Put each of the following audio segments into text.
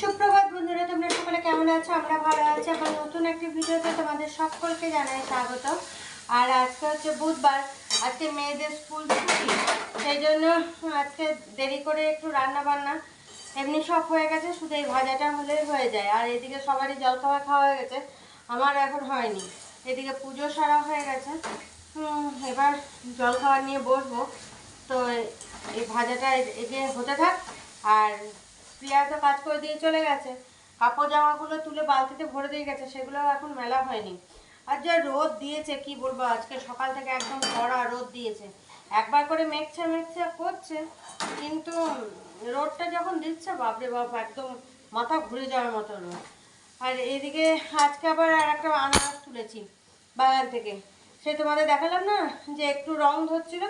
সুপ্রভাত বন্ধুরা, তোমরা সকলে কেমন আছো? আমরা ভালো আছি। আবার নতুন একটি ভিডিওতে তোমাদের সকলকে জানাই স্বাগত। আর আজকে হচ্ছে বুধবার, আজকে মেয়েদের স্কুল ছুটি, সেই জন্য আজকে দেরি করে একটু রান্না বান্না এমনি সব হয়ে গেছে, শুধু এই ভাজাটা হলেই হয়ে যায়। আর এদিকে সবারই জলখাবার খাওয়া হয়ে গেছে, আমার এখন হয়নি। এদিকে পুজো সারা হয়ে গেছে, এবার জলখাবার নিয়ে বসবো। তো এই ভাজাটা এগিয়ে হতে থাক। আর প্রিয়া তো কাজ করে দিয়ে চলে গেছে, কাপড় জামাগুলো তুলে বালতিতে ভরে দিয়ে গেছে, সেগুলো এখন মেলা হয়নি। আর যা রোদ দিয়েছে কি বলবো, আজকে সকাল থেকে একদম কড়া রোদ দিয়েছে। একবার করে মেঘছা মেঘছা করছে, কিন্তু রোদটা যখন দিচ্ছে বাপরে বাপ, একদম মাথা ঘুরে যাওয়ার মতো রোদ। আর এদিকে আজকে আবার আর একটা আনারস তুলেছি বাগান থেকে, সে তোমাদের দেখালাম না যে একটু রং ধরছিল,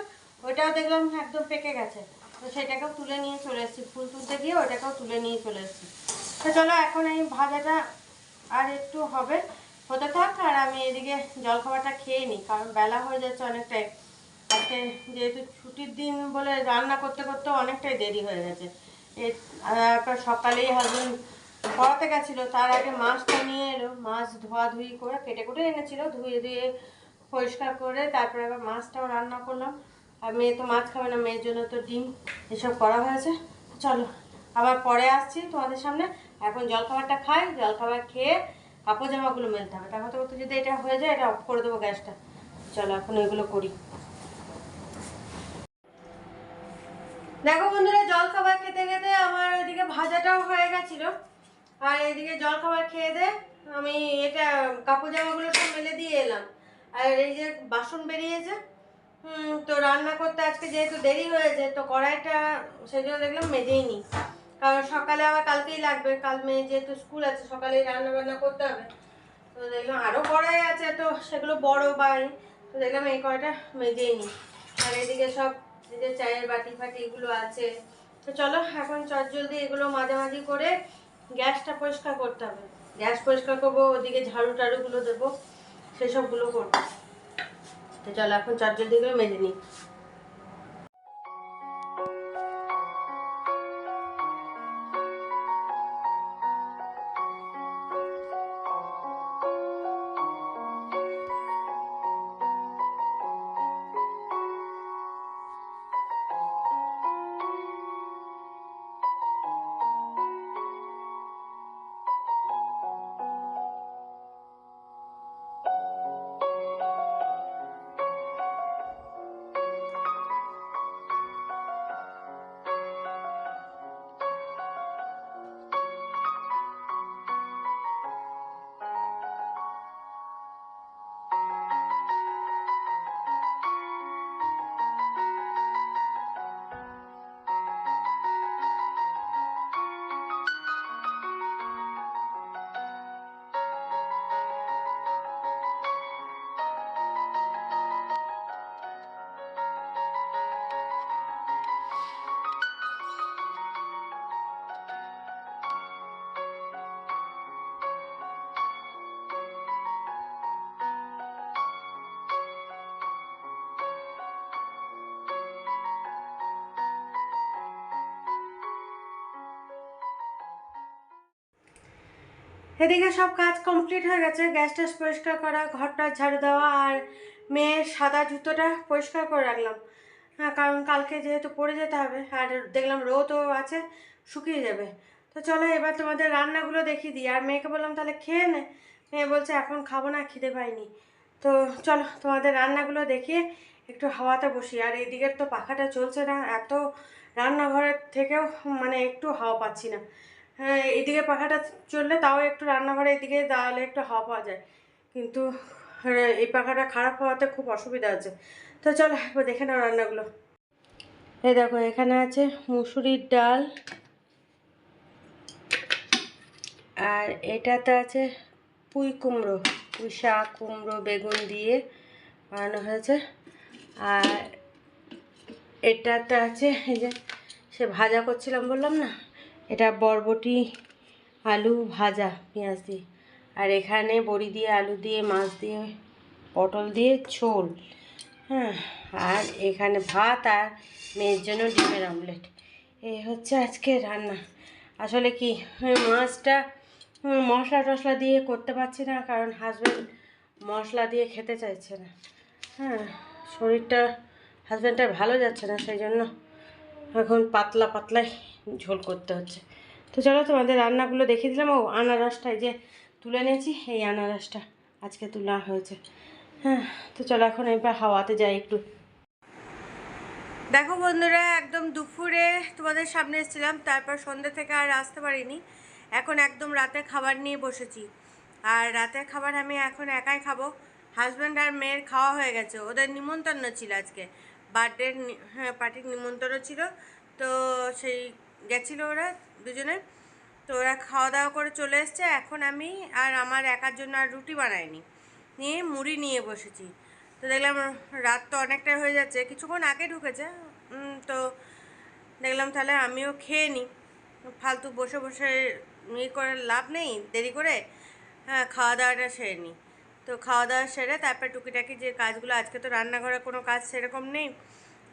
ওইটাও দেখলাম একদম পেকে গেছে। তো সেটাকেও তুলে নিয়ে চলে এসেছি, ফুল তুলতে গিয়ে ওটাকেও তুলে নিয়ে চলে এসেছি। তো চলো এখন এই ভাজাটা আর একটু হতে থাক, আর আমি এদিকে জলখাবারটা খেয়ে নিই, কারণ বেলা হয়ে যাচ্ছে অনেকটাই। আজকে যেহেতু ছুটির দিন বলে রান্না করতে করতে অনেকটাই দেরি হয়ে গেছে। সকালেই হাজবেন্ড পড়াতে গেছিলো, তার আগে মাছটা নিয়ে এলো, মাছ ধোয়াধুয়ি করে কেটে কুটে এনেছিলো, ধুয়ে ধুয়ে পরিষ্কার করে তারপরে আবার মাছটাও রান্না করলাম। আর মেয়ে তো মাছ খাবে না, মেয়ের জন্য তো ডিম এসব করা হয়েছে। চলো আবার পরে আসছি তোমাদের সামনে। এখন জলখাবারটা খাই, জলখাবার খেয়ে কাপড় জামাগুলো মেলতে হবে, তারপর তো যদি এটা হয়ে যায় এটা অফ করে দেবো গ্যাসটা। চলো এখন এগুলো করি। দেখো বন্ধুরা, জলখাবার খেতে খেতে আমার ওইদিকে ভাজাটাও হয়ে গেছিলো, আর এইদিকে জলখাবার খেয়ে দে আমি এটা কাপড় জামাগুলো সব মেলে দিয়ে এলাম। আর এই যে বাসন বেরিয়েছে, তো রান্না করতে আজকে যেহেতু দেরি হয়েছে, তো কড়াইটা সেই জন্য দেখলাম মেজেই নিই, কারণ সকালে আবার কালকেই লাগবে, কাল মেয়ে যেহেতু স্কুল আছে সকালেই রান্না বান্না করতে হবে। তো দেখলাম আরও কড়াই আছে, তো সেগুলো বড় বাড়ি, তো দেখলাম এই কড়াইটা মেজেই নিই। আর এদিকে সব এই যে চায়ের বাটি ফাটি এগুলো আছে। তো চলো এখন চটজলদি এগুলো মাঝামাঝি করে গ্যাসটা পরিষ্কার করতে হবে। গ্যাস পরিষ্কার করবো, ওদিকে ঝাড়ু টাড়ুগুলো দেবো, সেসবগুলো করবো। তো চলো এখন চটজলদি এগুলো মেজে নিই। এদিকে সব কাজ কমপ্লিট হয়ে গেছে, গ্যাস ট্যাস পরিষ্কার করা, ঘরটা ঝাড়ু দেওয়া, আর মেয়ের সাদা জুতোটা পরিষ্কার করে রাখলাম। হ্যাঁ, কারণ কালকে যেহেতু পরে যেতে হবে, আর দেখলাম রোদও আছে, শুকিয়ে যাবে। তো চলো এবার তোমাদের রান্নাগুলো দেখিয়ে দিই। আর মেয়েকে বললাম তাহলে খেয়ে নে, মেয়ে বলছে এখন খাবো না, খিদে পাইনি। তো চলো তোমাদের রান্নাগুলো দেখিয়ে একটু হাওয়াতে বসি। আর এদিকের তো পাখাটা চলছে না, এত রান্নাঘরের থেকেও মানে একটু হাওয়া পাচ্ছি না। হ্যাঁ, এইদিকে পাখাটা চললে তাও একটু রান্নাঘরে এদিকে দাঁড়ালে একটু হাওয়া পাওয়া যায়, কিন্তু এই পাখাটা খারাপ হওয়াতে খুব অসুবিধা আছে। তো চলো একবার দেখে নাও রান্নাগুলো। এই দেখো এখানে আছে মুসুরির ডাল, আর এটাতে আছে পুঁই কুমড়ো, পুঁই শাক, কুমড়ো, বেগুন দিয়ে বানানো হয়েছে। আর এটাতে আছে এই যে সে ভাজা করছিলাম বললাম না, এটা বরবটি আলু ভাজা পেঁয়াজ দিয়ে। আর এখানে বড়ি দিয়ে, আলু দিয়ে, মাছ দিয়ে, পটল দিয়ে ঝোল। হ্যাঁ, আর এখানে ভাত, আর মেয়ের জন্য ডিমের অমলেট। এই হচ্ছে আজকে রান্না। আসলে কি মাছটা মশলা টশলা দিয়ে করতে পারছি না, কারণ হাজব্যান্ড মশলা দিয়ে খেতে চাইছে না। হ্যাঁ, শরীরটা হাজব্যান্ডটার ভালো যাচ্ছে না, সেই জন্য এখন পাতলা পাতলাই ঝোল করতে হচ্ছে। তো চলো তোমাদের রান্নাগুলো দেখিয়ে দিলাম। ও আনারসটা এই যে তুলে নিয়েছি, এই আনারসটা আজকে তোলা হয়েছে। হ্যাঁ, তো চলো এখন এবার হাওয়াতে যাই একটু। দেখো বন্ধুরা, একদম দুপুরে তোমাদের সামনে এসেছিলাম, তারপর সন্ধ্যে থেকে আর আসতে পারিনি। এখন একদম রাতে খাবার নিয়ে বসেছি, আর রাতের খাবার আমি এখন একাই খাবো। হাজব্যান্ড আর মেয়ের খাওয়া হয়ে গেছে, ওদের নিমন্ত্রণ ছিল আজকে, বার্থডের পার্টির নিমন্ত্রণ ছিল। তো সেই গেছিলো ওরা দুজনে, তো ওরা খাওয়া দাওয়া করে চলে এসছে। এখন আমি আর আমার একার জন্য আর রুটি বানাইনি, নিয়ে মুড়ি নিয়ে বসেছি। তো দেখলাম রাত তো অনেকটাই হয়ে যাচ্ছে, কিছুক্ষণ আগে ঢুকেছে। তো দেখলাম তাহলে আমিও খেয়ে নিই, ফালতু বসে বসে করে লাভ নেই, দেরি করে। হ্যাঁ, খাওয়া দাওয়াটা সেরে নিই। তো খাওয়া দাওয়া সেরে তারপর টুকিটাকি যে কাজগুলো, আজকে তো রান্নাঘরে কোনো কাজ সেরকম নেই,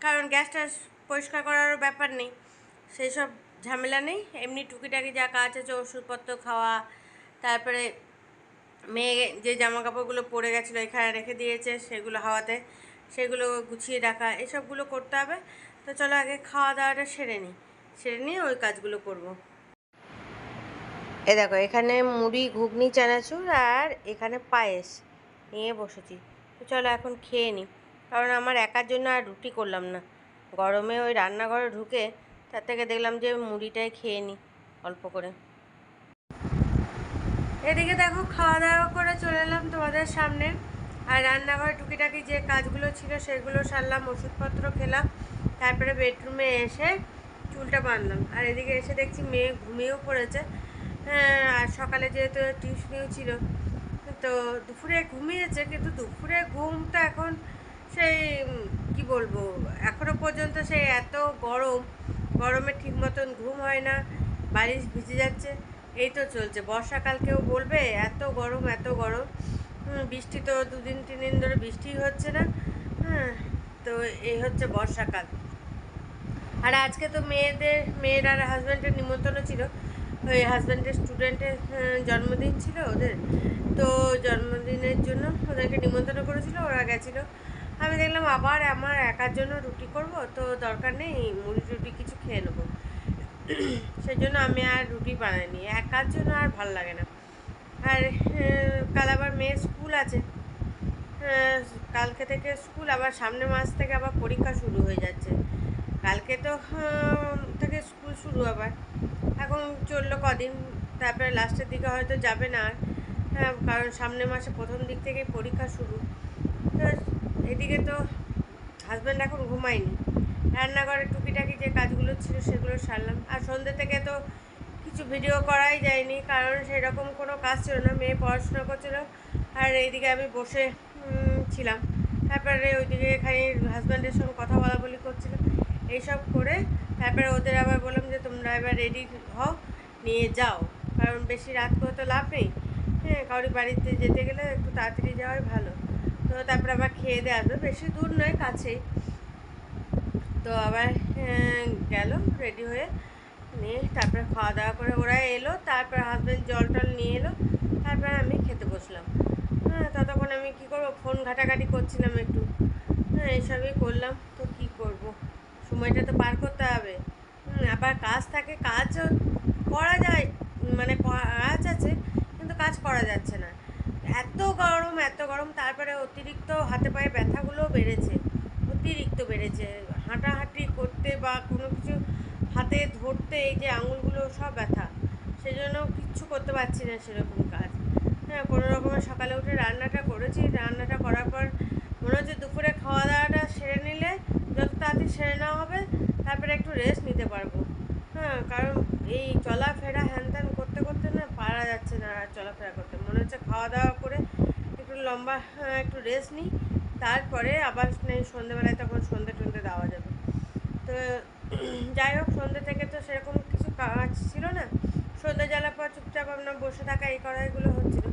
কারণ গ্যাসটা পরিষ্কার করারও ব্যাপার নেই, সেই সব ঝামেলা নেই। এমনি টুকিটাকি যা কাজ আছে, ওষুধপত্র খাওয়া, তারপরে মেয়ে যে জামা কাপড়গুলো পরে গেছিলো এখানে রেখে দিয়েছে, সেগুলো হাওয়াতে, সেগুলো গুছিয়ে রাখা, এসবগুলো করতে হবে। তো চলো আগে খাওয়া দাওয়াটা সেরে নিয়ে ওই কাজগুলো করব। এ দেখো, এখানে মুড়ি, ঘুগনি, চানাচুর আর এখানে পায়েস নিয়ে বসেছি। তো চলো এখন খেয়ে নিই, কারণ আমার একার জন্য আর রুটি করলাম না। গরমে ওই রান্নাঘরে ঢুকে তার থেকে দেখলাম যে মুড়িটাই খেয়ে নিই অল্প করে। এদিকে দেখো, খাওয়া দাওয়া করে চলে এলাম তোমাদের সামনে, আর রান্নাঘরে টুকিটাকি যে কাজগুলো ছিল সেগুলো সারলাম, ওষুধপত্র খেলাম, তারপরে বেডরুমে এসে চুলটা বাঁধলাম। আর এদিকে এসে দেখছি মেয়ে ঘুমিয়েও পড়েছে। আর সকালে যেহেতু টিউশনিও ছিল, তো দুপুরে ঘুমিয়েছে, কিন্তু দুপুরে ঘুমটা এখন সেই কি বলবো, এখনও পর্যন্ত সেই এত গরমে ঠিক মতন ঘুম হয় না, বালিশ ভিজে যাচ্ছে। এই তো চলছে, বর্ষাকাল কেউ বলবে এত গরম এত গরম। বৃষ্টি তো 2-3 দিন ধরে বৃষ্টি হচ্ছে না। হ্যাঁ, তো এই হচ্ছে বর্ষাকাল। আর আজকে তো মেয়ের আর হাজব্যান্ডের নিমন্ত্রণ ছিল, ওই হাজব্যান্ডের স্টুডেন্টের জন্মদিন ছিল ওদের, তো জন্মদিনের জন্য ওদেরকে নিমন্ত্রণ করেছিল, ওরা গেছিলো। আমি দেখলাম আবার আমার একার জন্য রুটি করব, তো দরকার নেই, মুড়ি টুটি কিছু খেয়ে নেবো। সেই জন্য আমি আর রুটি বানাইনি, একার জন্য আর ভাল লাগে না। আর কাল আবার মেয়ের স্কুল আছে, কালকে থেকে স্কুল, আবার সামনের মাস থেকে আবার পরীক্ষা শুরু হয়ে যাচ্ছে। কালকে তো থেকে স্কুল শুরু আবার, এখন চললো কদিন, তারপরে লাস্টের দিকে হয়তো যাবে না আর। কারণ সামনের মাসে প্রথম দিক থেকেই পরীক্ষা শুরু। তো এদিকে তো হাজব্যান্ড এখন ঘুমায়নি, রান্নাঘরে টুকিটাকি যে কাজগুলো ছিল সেগুলো সারলাম। আর সন্ধ্যে থেকে তো কিছু ভিডিও করাই যায়নি, কারণ সেরকম কোনো কাজ ছিল না, মেয়ে পড়াশোনা করছিল, আর এইদিকে আমি বসে ছিলাম। তারপরে ওইদিকে এখানে হাজব্যান্ডের সঙ্গে কথা বলাবলি করছিলাম, এইসব করে তারপরে ওদের আবার বললাম যে তোমরা এবার রেডি হও, নিয়ে যাও, কারণ বেশি রাত করে তো লাভ নেই। হ্যাঁ, কারোর বাড়িতে যেতে গেলে একটু তাড়াতাড়ি যাওয়াই ভালো। তো তারপরে আবার খেয়ে দিয়ে আসবে, বেশি দূর নয়, কাছেই। তো আবার গেল রেডি হয়ে, নিয়ে তারপরে খাওয়া দাওয়া করে ওরা এলো, তারপর হাজব্যান্ড জল টল নিয়ে এলো, তারপরে আমি খেতে বসলাম। হ্যাঁ, ততক্ষণ আমি কী করবো, ফোন ঘাটাঘাটি করছিলাম একটু। হ্যাঁ, এইসবই করলাম। তো কী করব, সময়টা তো পার করতে হবে। আবার কাজ থাকে, কাজও করা যায়, মানে কাজ আছে কিন্তু কাজ করা যাচ্ছে না, এত গরম, তারপরে অতিরিক্ত হাতে পায়ে ব্যথাগুলোও বেড়েছে, অতিরিক্ত বেড়েছে। হাঁটাহাঁটি করতে বা কোনো কিছু হাতে ধরতে এই যে আঙুলগুলো সব ব্যথা, সেই জন্য কিচ্ছু করতে পারছি না সেরকম কাজ। হ্যাঁ, কোনো রকমের সকালে উঠে রান্নাটা করেছি, রান্নাটা করার পর মনে হচ্ছে দুপুরে খাওয়া দাওয়াটা সেরে নিলে, যত তাড়াতাড়ি সেরে নেওয়া হবে, তারপরে একটু রেস্ট নিতে পারবো। হ্যাঁ, কারণ এই চলাফেরা হ্যান ত্যান করতে করতে না পারা যাচ্ছে না, আর চলাফেরা করতে মনে হচ্ছে খাওয়া দাওয়া করে একটু লম্বা একটু রেস্ট নিই, তারপরে আবার সন্ধ্যেবেলায় তখন সন্ধ্যে টন্ধে দেওয়া যাবে। তো যাই হোক, সন্ধ্যে থেকে তো সেরকম কিছু কাজ ছিল না, সন্ধ্যে জ্বালার পর চুপচাপ আপনার বসে থাকা এই করা এগুলো হচ্ছিল।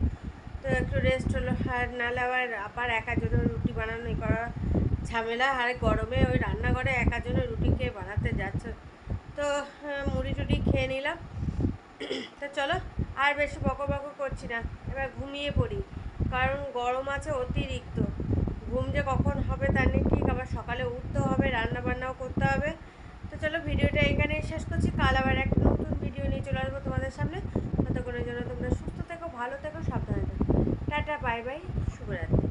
তো একটু রেস্ট হলো, আর নাহলে আবার একার জন্য রুটি বানানো এই করা ঝামেলা, আর গরমে ওই রান্নাঘরে একার জন্য রুটি খেয়ে বানাতে যাচ্ছে। তো মুড়ি টুটি খেয়ে নিলাম, তো চলো আর বেশি বকো বকো করছি না, এবার ঘুমিয়ে পড়ি, কারণ গরম আছে অতিরিক্ত। ঘুম যে কখন হবে তার নেই ঠিক, আবার সকালে উঠতে হবে, রান্না বান্নাও করতে হবে। তো চলো ভিডিওটা এখানেই শেষ করছি, কাল আবার একটা নতুন ভিডিও নিয়ে চলে আসবো তোমাদের সামনে। ততক্ষণের জন্য তোমরা সুস্থ থেকো, ভালো থেকো, সাবধানে থেকো। টাটা, বাই বাই, শুভরাত্রি।